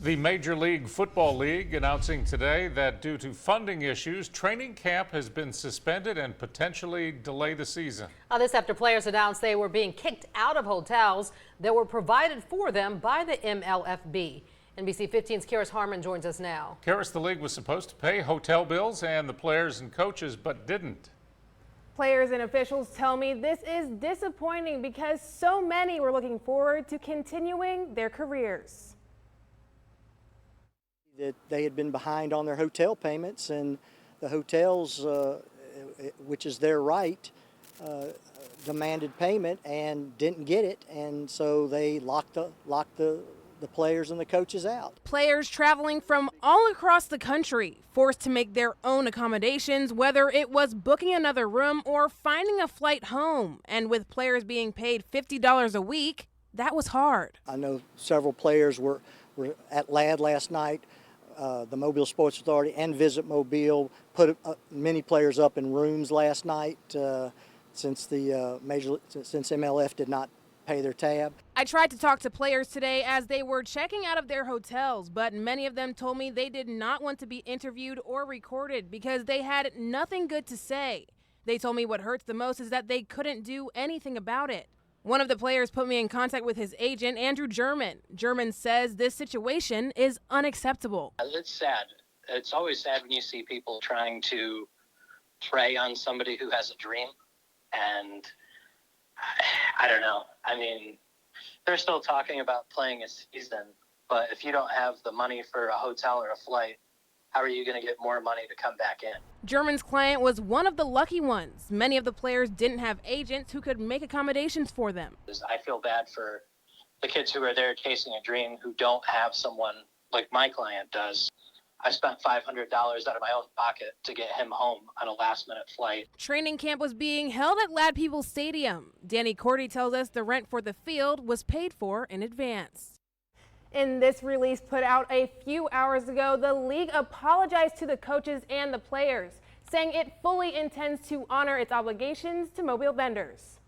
The Major League Football League announcing today that due to funding issues, training camp has been suspended and potentially delay the season. This after players announced they were being kicked out of hotels that were provided for them by the MLFB. NBC 15's Karis Harmon joins us now. Karis, the league was supposed to pay hotel bills and the players and coaches, but didn't. Players and officials tell me this is disappointing because so many were looking forward to continuing their careers. That they had been behind on their hotel payments, and the hotels, which is their right, demanded payment and didn't get it, and so they locked the players and the coaches out. Players traveling from all across the country, forced to make their own accommodations, whether it was booking another room or finding a flight home. And with players being paid $50 a week, that was hard. I know several players were at LAD last night. The Mobile Sports Authority and Visit Mobile put many players up in rooms last night since MLF did not pay their tab. I tried to talk to players today as they were checking out of their hotels, but many of them told me they did not want to be interviewed or recorded because they had nothing good to say. They told me what hurts the most is that they couldn't do anything about it. One of the players put me in contact with his agent, Andrew German. German says this situation is unacceptable. It's sad. It's always sad when you see people trying to prey on somebody who has a dream. And I don't know. I mean, they're still talking about playing a season, but if you don't have the money for a hotel or a flight, how are you going to get more money to come back in? German's client was one of the lucky ones. Many of the players didn't have agents who could make accommodations for them. I feel bad for the kids who are there chasing a dream who don't have someone like my client does. I spent $500 out of my own pocket to get him home on a last-minute flight. Training camp was being held at Lad Peoples Stadium. Danny Cordy tells us the rent for the field was paid for in advance. In this release put out a few hours ago, the league apologized to the coaches and the players, saying it fully intends to honor its obligations to Mobile vendors.